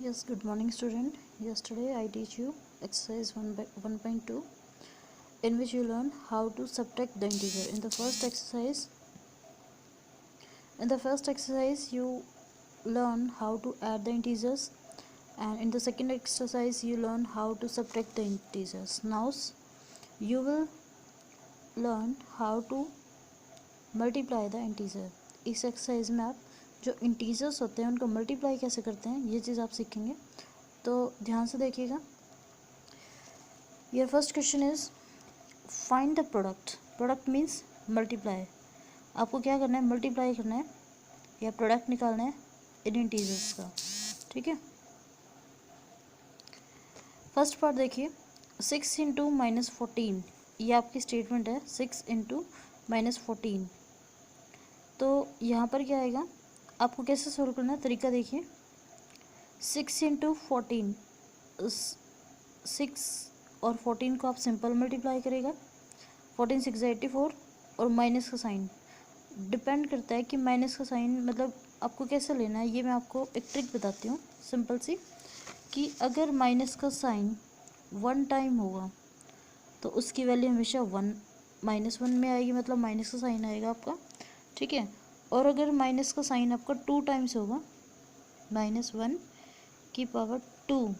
Yes, good morning, student. Yesterday I teach you exercise 1.2, in which you learn how to subtract the integer. In the first exercise you learn how to add the integers, and in the second exercise you learn how to subtract the integers. Now you will learn how to multiply the integer. इस exercise में आप जो integers होते हैं उनको multiply कैसे करते हैं ये चीज़ आप सीखेंगे, तो ध्यान से देखिएगा. Your first question is find the product. Product means multiply. आपको क्या करना है, मल्टीप्लाई करना है या प्रोडक्ट निकालना है इन इंटीजर्स का. ठीक है, फर्स्ट पार्ट देखिए. 6 इंटू -14, ये आपकी स्टेटमेंट है. 6 इंटू -14, तो यहाँ पर क्या आएगा, आपको कैसे सोल्व करना है तरीका देखिए. 6 इंटू 14, 6 और 14 को आप सिंपल मल्टीप्लाई करेगा. 14 6 84, और माइनस का साइन डिपेंड करता है कि माइनस का साइन मतलब आपको कैसे लेना है. ये मैं आपको एक ट्रिक बताती हूँ सिंपल सी, कि अगर माइनस का साइन 1 टाइम होगा तो उसकी वैल्यू हमेशा -1 में आएगी, मतलब माइनस का साइन आएगा आपका. ठीक है, और अगर माइनस का साइन आपका 2 टाइम्स होगा, -1 की पावर 2,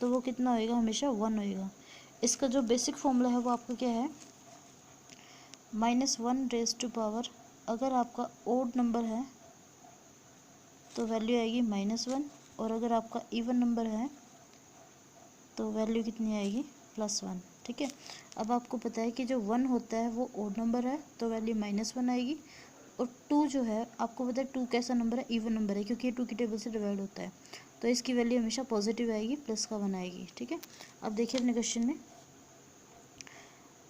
तो वो कितना होएगा, हमेशा 1 होएगा. इसका जो बेसिक फॉर्मूला है वो आपका क्या है, -1 रेज़ टू पावर, अगर आपका ओड नंबर है तो वैल्यू आएगी -1, और अगर आपका इवन नंबर है तो वैल्यू कितनी आएगी, +1. ठीक है, अब आपको पता है कि जो 1 होता है वो ओड नंबर है तो वैल्यू -1 आएगी, और 2 जो है आपको पता है 2 कैसा नंबर है, इवन नंबर है, क्योंकि ये 2 की टेबल से डिवाइड होता है, तो इसकी वैल्यू हमेशा पॉजिटिव आएगी, प्लस का 1 आएगी. ठीक है, अब देखिए अपने क्वेश्चन में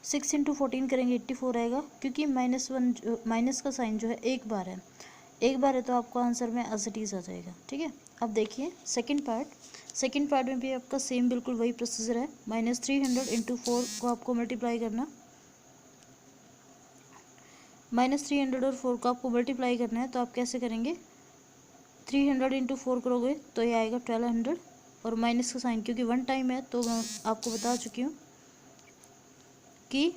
6 इंटू 14 करेंगे 84 आएगा, क्योंकि -1 माइनस का साइन जो है एक बार है तो आपको आंसर में एज इट इज़ आ जाएगा. ठीक है, अब देखिए सेकंड पार्ट में भी आपका सेम बिल्कुल वही प्रोसीजर है. -300 इंटू 4 को आपको मल्टीप्लाई करना, -300 और 4 को आपको मल्टीप्लाई करना है, तो आप कैसे करेंगे, 300 इंटू 4 करोगे तो ये आएगा 1200, और माइनस का साइन क्योंकि 1 टाइम है तो मैं आपको बता चुकी हूँ कि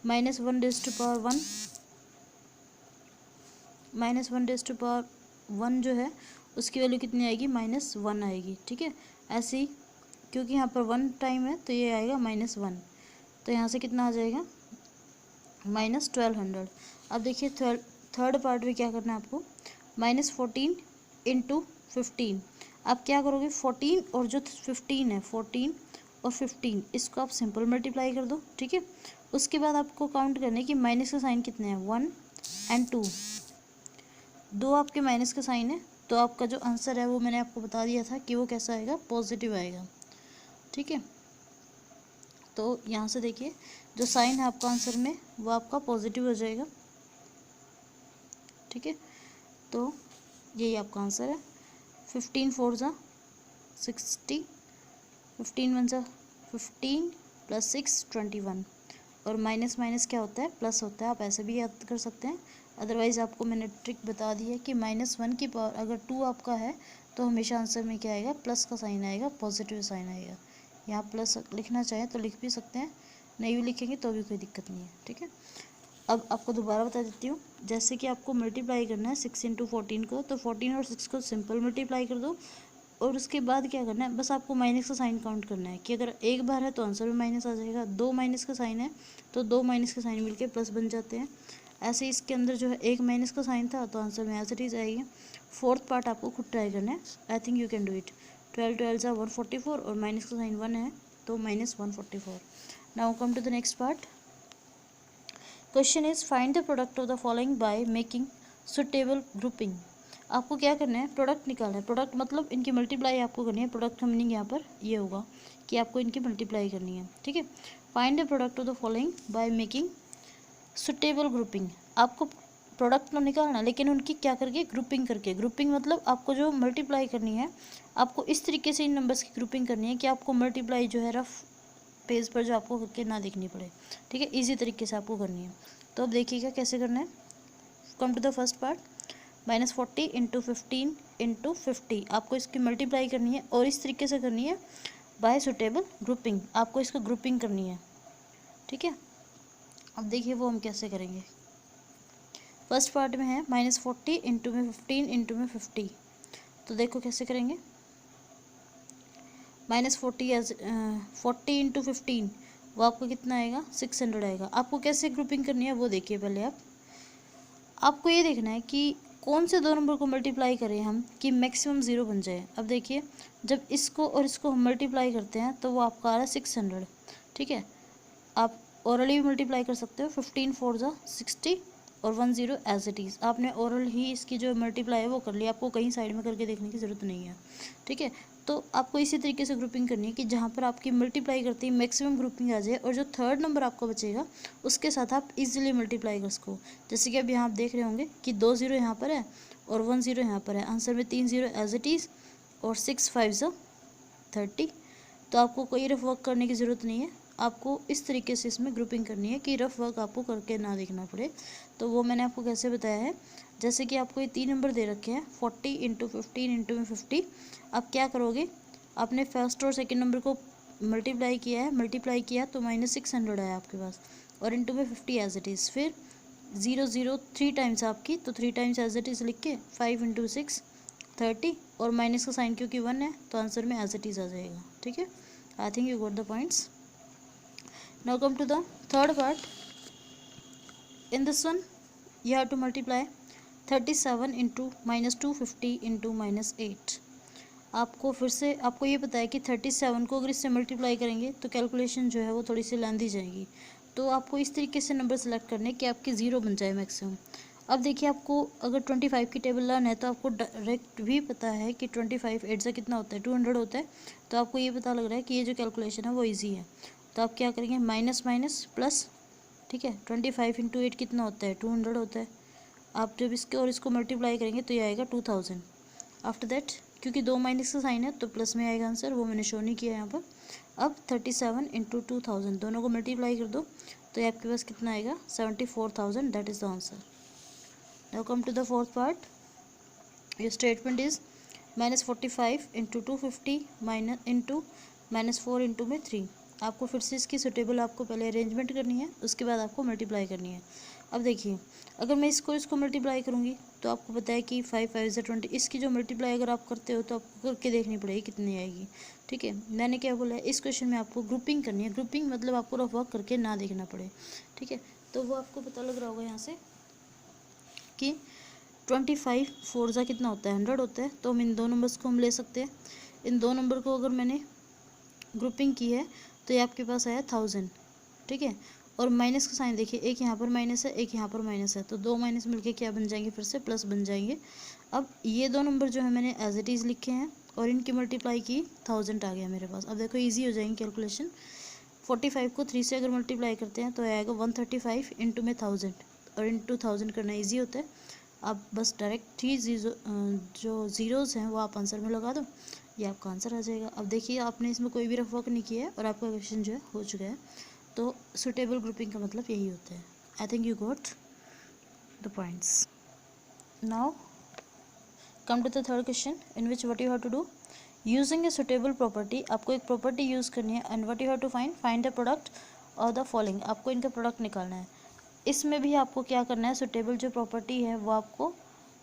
-1 रेज़ टू पावर 1 जो है उसकी वैल्यू कितनी आएगी, -1 आएगी. ठीक है, ऐसे ही क्योंकि यहाँ पर 1 टाइम है तो ये आएगा -1, तो यहाँ से कितना आ जाएगा, -1200. अब देखिए थर्ड पार्ट में क्या करना है आपको, -14 इंटू 15. आप क्या करोगे, 14 और जो 15 है, 14 और 15 इसको आप सिंपल मल्टीप्लाई कर दो. ठीक है, उसके बाद आपको काउंट करना है कि माइनस का साइन कितने हैं, 1 एंड 2, दो आपके माइनस का साइन है, तो आपका जो आंसर है वो मैंने आपको बता दिया था कि वो कैसा आएगा, पॉजिटिव आएगा. ठीक है, तो यहाँ से देखिए जो साइन है आपका आंसर में वो आपका पॉजिटिव हो जाएगा. ठीक है, तो यही आपका आंसर है. 15 4 ज़ा 60, 15 1 ज़ा 15 + 6 21, और माइनस क्या होता है, प्लस होता है. आप ऐसे भी याद कर सकते हैं, अदरवाइज़ आपको मैंने ट्रिक बता दी है कि -1 की पावर अगर 2 आपका है तो हमेशा आंसर में क्या आएगा, प्लस का साइन आएगा, पॉजिटिव साइन आएगा. यहाँ प्लस लिखना चाहें तो लिख भी सकते हैं, नहीं भी लिखेंगे तो भी कोई दिक्कत नहीं है. ठीक है, अब आपको दोबारा बता देती हूँ. जैसे कि आपको मल्टीप्लाई करना है 6 इंटू 14 को, तो 14 और 6 को सिंपल मल्टीप्लाई कर दो, और उसके बाद क्या करना है, बस आपको माइनस का साइन काउंट करना है कि अगर एक बार है तो आंसर में माइनस आ जाएगा, 2 माइनस का साइन है तो 2 माइनस के साइन मिलके प्लस बन जाते हैं. ऐसे इसके अंदर जो है एक माइनस का साइन था तो आंसर में एज इट इज आएगी. फोर्थ पार्ट आपको खुद ट्राई करना है, I think you can do it. 12 12 ज़ा 144, और माइनस का साइन 1 है तो -144. Now come to the next part. Question is find the product of the following by making suitable grouping. आपको क्या करना है, प्रोडक्ट निकालना है. प्रोडक्ट मतलब इनकी मल्टीप्लाई आपको करनी है. प्रोडक्ट का मीनिंग यहाँ पर ये होगा कि आपको इनकी मल्टीप्लाई करनी है. ठीक है, find the product of the following by making suitable grouping. आपको प्रोडक्ट तो निकालना है लेकिन उनकी क्या करके, ग्रुपिंग करके. ग्रुपिंग मतलब आपको जो मल्टीप्लाई करनी है आपको इस तरीके से इन नंबर्स की ग्रुपिंग करनी है कि आपको मल्टीप्लाई जो है रफ पेज पर जो आपको करके ना देखनी पड़े. ठीक है, इजी तरीके से आपको करनी है. तो अब देखिएगा कैसे करना है. Come to the first part. -40 into 15 into 50, आपको इसकी मल्टीप्लाई करनी है और इस तरीके से करनी है बाय सुटेबल ग्रुपिंग, आपको इसका ग्रुपिंग करनी है, ठीक है। अब देखिए वो हम कैसे करेंगे। फर्स्ट पार्ट में है -40 इंटू में 15 इंटू में 50, तो देखो कैसे करेंगे। -40 इंटू 15 वो आपको कितना आएगा 600 आएगा। आपको कैसे ग्रुपिंग करनी है वो देखिए पहले आपको ये देखना है कि कौन से दो नंबर को मल्टीप्लाई करें हम कि मैक्सिमम 0 बन जाए। अब देखिए जब इसको और इसको हम मल्टीप्लाई करते हैं तो वो आपका आ रहा है 600, ठीक है। आप ओरली भी मल्टीप्लाई कर सकते हो, 15 4 जा 60 और 10 एज इट इज़। आपने ओरल ही इसकी जो मल्टीप्लाई है वो कर लिया, आपको कहीं साइड में करके देखने की ज़रूरत नहीं है, ठीक है। तो आपको इसी तरीके से ग्रुपिंग करनी है कि जहाँ पर आपकी मल्टीप्लाई करते ही मैक्सिमम ग्रुपिंग आ जाए और जो थर्ड नंबर आपका बचेगा उसके साथ आप इजीली मल्टीप्लाई कर उसको। जैसे कि अभी यहाँ आप देख रहे होंगे कि 2 0 यहाँ पर है और 1 0 यहाँ पर है, आंसर में 3 0 एज इट इज़ और 6 5 30। तो आपको कोई रफ वर्क करने की ज़रूरत नहीं है, आपको इस तरीके से इसमें ग्रुपिंग करनी है कि रफ वर्क आपको करके ना देखना पड़े। तो वो मैंने आपको कैसे बताया है, जैसे कि आपको ये 3 नंबर दे रखे हैं 40 इंटू 15 इंटू में 50। आप क्या करोगे, आपने फर्स्ट और सेकंड नंबर को मल्टीप्लाई किया तो -600 आया आपके पास और इंटू में 50 एज इट इज़। फिर 0 0 3 टाइम्स आपकी, तो 3 टाइम्स एज इट इज़ लिख के 5 इंटू 6 30 और माइनस का साइन क्योंकि 1 है तो आंसर में एज इट इज़ आ जाएगा, ठीक है। I think you got the points. Now come to the third part. In this one, you have to multiply 37 into -250 into -8. आपको फिर से आपको ये पता है कि 37 को अगर इससे मल्टीप्लाई करेंगे तो कैलकुलेशन जो है वो थोड़ी सी लेंदी जाएगी। तो आपको इस तरीके से नंबर सेलेक्ट करने कि आपकी 0 बन जाए मैक्सिमम। अब देखिए आपको अगर 25 की टेबल लर्न है तो आपको डायरेक्ट भी पता है कि 25 8 से कितना होता है 200 होता है। तो आपको ये पता लग रहा है कि ये जो कैलकुलेशन है वो ईजी है। तो आप क्या करेंगे माइनस माइनस प्लस, ठीक है। 25 इंटू 8 कितना होता है 200 होता है। आप जब इसके और इसको मल्टीप्लाई करेंगे तो ये आएगा 2000। आफ्टर दैट क्योंकि 2 माइनस का साइन है तो प्लस में आएगा आंसर, वो मैंने शो नहीं किया यहाँ पर। अब 37 इंटू 2000 दोनों को मल्टीप्लाई कर दो तो ये आपके पास कितना आएगा 74,000। That is the answer. Now come to the fourth part. Your statement is -45 into 250 into -4 into में 3। आपको फिर से इसकी सुटेबल आपको पहले अरेंजमेंट करनी है, उसके बाद आपको मल्टीप्लाई करनी है। अब देखिए अगर मैं इसको मल्टीप्लाई करूँगी तो आपको पता है कि 5 5 से 20, इसकी जो मल्टीप्लाई अगर आप करते हो तो आपको करके देखनी पड़ेगी कितनी आएगी, ठीक है। मैंने क्या बोला है इस क्वेश्चन में आपको ग्रुपिंग करनी है। ग्रुपिंग मतलब आपको रफ वर्क करके ना देखना पड़े, ठीक है। तो वो आपको पता लग रहा होगा यहाँ से कि 25 4 जा कितना होता है 100 होता है। तो हम इन दो नंबर्स को हम ले सकते हैं। इन दो नंबर को अगर मैंने ग्रुपिंग की है तो ये आपके पास आया 1000, ठीक है। और माइनस का साइन देखिए, एक यहाँ पर माइनस है एक यहाँ पर माइनस है, तो दो माइनस मिलके क्या बन जाएंगे फिर से प्लस बन जाएंगे। अब ये दो नंबर जो है मैंने एज इट इज़ लिखे हैं और इनकी मल्टीप्लाई की 1000 आ गया मेरे पास। अब देखो इजी हो जाएंगे कैलकुलेशन। 45 को 3 से अगर मल्टीप्लाई करते हैं तो आएगा 135 इंटू में 1000 और इंटू 1000 करना ईजी होता है। आप बस डायरेक्ट ही जो ज़ीरोज़ हैं वो आप आंसर में लगा दो, ये आपका आंसर आ जाएगा। अब देखिए आपने इसमें कोई भी रफ वर्क नहीं किया है और आपका क्वेश्चन जो है हो चुका है। तो सुटेबल ग्रुपिंग का मतलब यही होता है। I think you got the points. Now come to the third question in which what you have to do using a suitable property. आपको एक प्रॉपर्टी यूज़ करनी है and what you have to find the product और the following. आपको इनका product निकालना है। इसमें भी आपको क्या करना है सुटेबल जो प्रॉपर्टी है वो आपको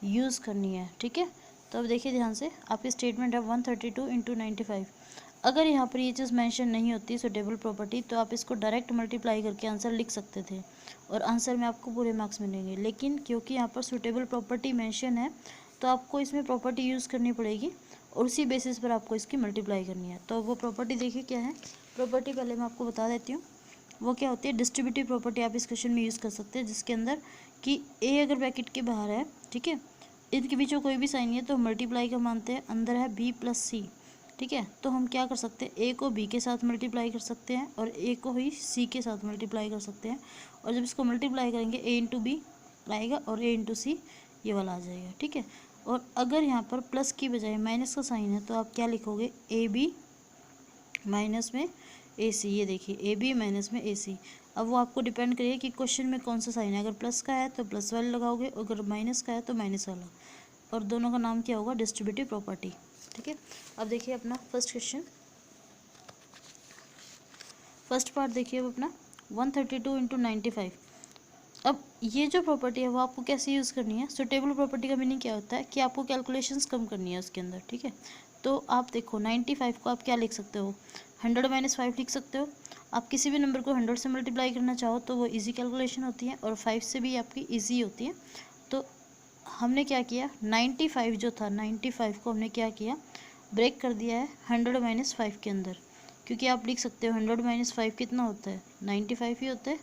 यूज़ करनी है, ठीक है। तो अब देखिए ध्यान से, आपकी स्टेटमेंट है 132 इंटू 95। अगर यहाँ पर ये चीज़ मेंशन नहीं होती सुटेबल प्रॉपर्टी तो आप इसको डायरेक्ट मल्टीप्लाई करके आंसर लिख सकते थे और आंसर में आपको पूरे मार्क्स मिलेंगे। लेकिन क्योंकि यहाँ पर सुटेबल प्रॉपर्टी मेंशन है तो आपको इसमें प्रॉपर्टी यूज़ करनी पड़ेगी और उसी बेसिस पर आपको इसकी मल्टीप्लाई करनी है। तो वो प्रॉपर्टी देखिए क्या है। प्रॉपर्टी पहले मैं आपको बता देती हूँ वो क्या होती है। डिस्ट्रीब्यूटिव प्रॉपर्टी आप इस क्वेश्चन में यूज़ कर सकते हैं जिसके अंदर कि ए अगर ब्रैकेट के बाहर है, ठीक है, इनके बीच में कोई भी साइन नहीं है तो मल्टीप्लाई का मानते हैं। अंदर है बी प्लस सी, ठीक है। तो हम क्या कर सकते हैं ए को बी के साथ मल्टीप्लाई कर सकते हैं और ए को ही सी के साथ मल्टीप्लाई कर सकते हैं। और जब इसको मल्टीप्लाई करेंगे ए इंटू बी आएगा और ए इंटू सी ये वाला आ जाएगा, ठीक है। और अगर यहाँ पर प्लस की बजाय माइनस का साइन है तो आप क्या लिखोगे ए बी माइनस में ए सी। ये देखिए ए बी माइनस में ए सी। अब वो आपको डिपेंड करिए कि क्वेश्चन में कौन सा साइन है। अगर प्लस का है तो प्लस वाला लगाओगे, अगर माइनस का है तो माइनस वाला। और दोनों का नाम क्या होगा, डिस्ट्रीब्यूटिव प्रॉपर्टी। ठीक है, अब देखिए अपना फर्स्ट क्वेश्चन, फर्स्ट पार्ट देखिए अब अपना 132 इंटू 95। अब ये जो प्रॉपर्टी है वो आपको कैसे यूज़ करनी है। सुटेबल प्रॉपर्टी का मीनिंग क्या होता है कि आपको कैलकुलेशंस कम करनी है उसके अंदर। ठीक है, तो आप देखो 95 को आप क्या लिख सकते हो, 100 - 5 लिख सकते हो। आप किसी भी नंबर को 100 से मल्टीप्लाई करना चाहो तो वो इजी कैलकुलेशन होती है, और 5 से भी आपकी इजी होती है। तो हमने क्या किया, 95 जो था 95 को हमने क्या किया, ब्रेक कर दिया है 100 - 5 के अंदर, क्योंकि आप लिख सकते हो 100 - 5 कितना होता है, 95 ही होता है।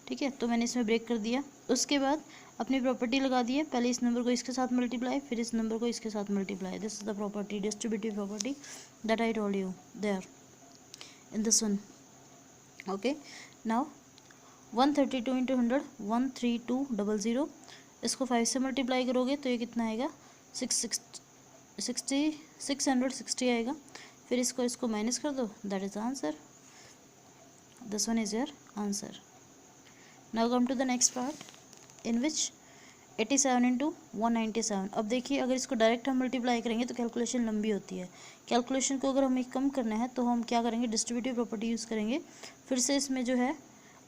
ठीक है, तो मैंने इसमें ब्रेक कर दिया। उसके बाद अपनी प्रॉपर्टी लगा दी है, पहले इस नंबर को इसके साथ मल्टीप्लाई, फिर इस नंबर को इसके साथ multiply. This is the property, distributive property that I told you there in this one. Okay, now 132 into 100 13200, इसको 5 से मल्टीप्लाई करोगे तो ये कितना आएगा, 660 आएगा। फिर इसको माइनस कर दो, that is answer, this one is your answer. Now come to the next part in which 87 into 197। अब देखिए अगर इसको डायरेक्ट हम मल्टीप्लाई करेंगे तो कैलकुलेशन लंबी होती है। कैलकुलेशन को अगर हमें कम करना है तो हम क्या करेंगे, डिस्ट्रीब्यूटिव प्रॉपर्टी यूज़ करेंगे। फिर से इसमें जो है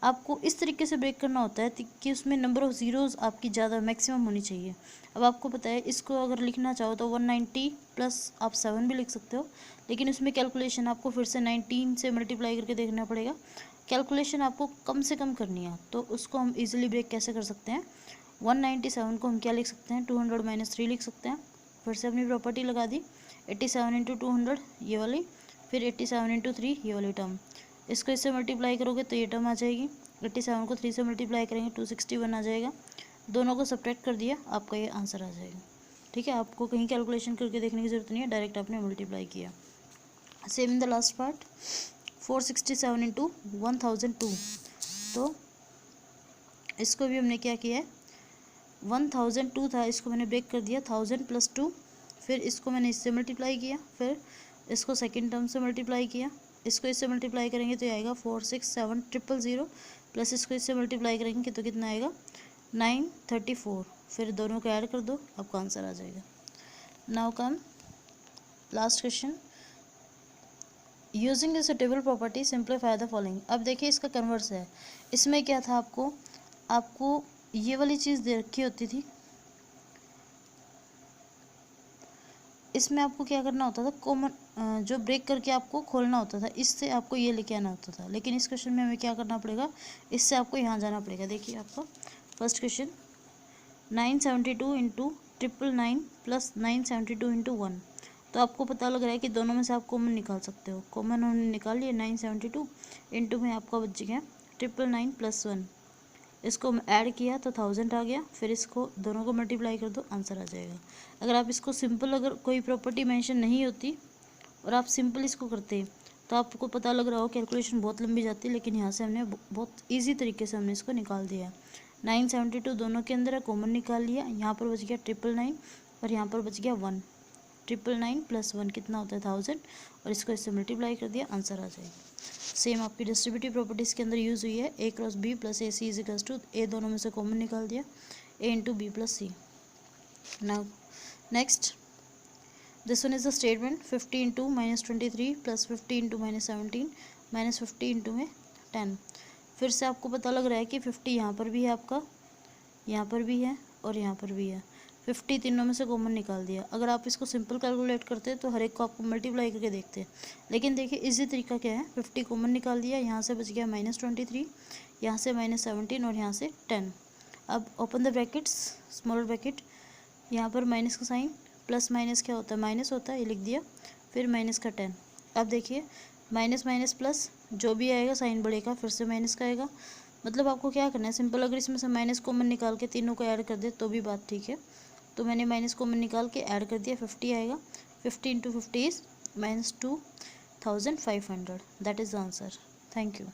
आपको इस तरीके से ब्रेक करना होता है कि उसमें नंबर ऑफ़ ज़ीरोज़ आपकी ज़्यादा मैक्सिमम होनी चाहिए। अब आपको पता है इसको अगर लिखना चाहो तो 190 प्लस आप 7 भी लिख सकते हो, लेकिन उसमें कैलकुलेशन आपको फिर से 19 से मल्टीप्लाई करके देखना पड़ेगा। कैलकुलेशन आपको कम से कम करनी है, तो उसको हम इजीली ब्रेक कैसे कर सकते हैं, 197 को हम क्या लिख सकते हैं, 200 - 3 लिख सकते हैं। फिर से अपनी प्रॉपर्टी लगा दी, 87 इंटू 200 ये वाली, फिर 87 इंटू 3 ये वाली टर्म। इसको इससे मल्टीप्लाई करोगे तो ये टर्म आ जाएगी, 87 को 3 से मल्टीप्लाई करेंगे 261 आ जाएगा। दोनों को सब्ट्रैक्ट कर दिया, आपका ये आंसर आ जाएगा। ठीक है, आपको कहीं कैलकुलेशन करके देखने की ज़रूरत नहीं है, डायरेक्ट आपने मल्टीप्लाई किया। Same in the last part 467 into 1002। तो इसको भी हमने क्या किया है, 1002 था, इसको मैंने ब्रेक कर दिया 1000 + 2, फिर इसको मैंने इससे मल्टीप्लाई किया, फिर इसको सेकंड टर्म से मल्टीप्लाई किया। इसको इससे मल्टीप्लाई करेंगे तो ये आएगा 467,000 प्लस इसको इससे मल्टीप्लाई करेंगे तो कितना आएगा 934। फिर दोनों को ऐड कर दो, आपका आंसर आ जाएगा। Now come last question, using the suitable property simplify the following. अब देखिए इसका कन्वर्स है, इसमें क्या था, आपको ये वाली चीज़ दे रखी होती थी, इसमें आपको क्या करना होता था, कॉमन जो ब्रेक करके आपको खोलना होता था, इससे आपको ये लेके आना होता था। लेकिन इस क्वेश्चन में हमें क्या करना पड़ेगा, इससे आपको यहाँ जाना पड़ेगा। देखिए आपका first question 972 into 999 plus 972 into 1। तो आपको पता लग रहा है कि दोनों में से आप कॉमन निकाल सकते हो। कॉमन हमने निकाल लिया, 972 इंटू में आपका बच गया 999 प्लस 1। इसको ऐड किया तो 1000 आ गया, फिर इसको दोनों को मल्टीप्लाई कर दो, आंसर आ जाएगा। अगर आप इसको सिंपल, अगर कोई प्रॉपर्टी मेंशन नहीं होती और आप सिंपल इसको करते तो आपको पता लग रहा हो कैलकुलेशन बहुत लंबी जाती है, लेकिन यहाँ से हमने बहुत ईजी तरीके से हमने इसको निकाल दिया। 972 दोनों के अंदर है, कॉमन निकाल लिया, यहाँ पर बच गया 999 और यहाँ पर बच गया 1। 999 प्लस 1 कितना होता है 1000, और इसको इससे मल्टीप्लाई कर दिया, आंसर आ जाएगा। सेम आपकी डिस्ट्रीब्यूटिव प्रॉपर्टीज़ के अंदर यूज़ हुई है, A cross B plus AC is equals to A, दोनों में से कॉमन निकाल दिया, A into B plus C। Now next this one is the statement 50 into -23 plus 50 into -17 -50 into में 10। फिर से आपको पता लग रहा है कि 50 यहाँ पर भी है आपका, यहाँ पर भी है और यहाँ पर भी है। 50 तीनों में से कॉमन निकाल दिया। अगर आप इसको सिंपल कैलकुलेट करते तो हर एक को आपको मल्टीप्लाई करके देखते, लेकिन देखिए इजी तरीका क्या है, 50 कॉमन निकाल दिया, यहाँ से बच गया -23, यहाँ से -17 और यहाँ से 10। अब open the brackets, smaller bracket, यहाँ पर माइनस का साइन, प्लस माइनस क्या होता है, माइनस होता है, ये लिख दिया, फिर माइनस का 10। अब देखिए माइनस माइनस प्लस, जो भी आएगा साइन बढ़ेगा, फिर से माइनस का आएगा। मतलब आपको क्या करना है, सिंपल अगर इसमें से माइनस कॉमन निकाल के तीनों को ऐड कर दे तो भी बात ठीक है। तो मैंने माइनस कॉमन निकाल के ऐड कर दिया, 50 आएगा। 50 into 50 is -2500, that is the answer. Thank you.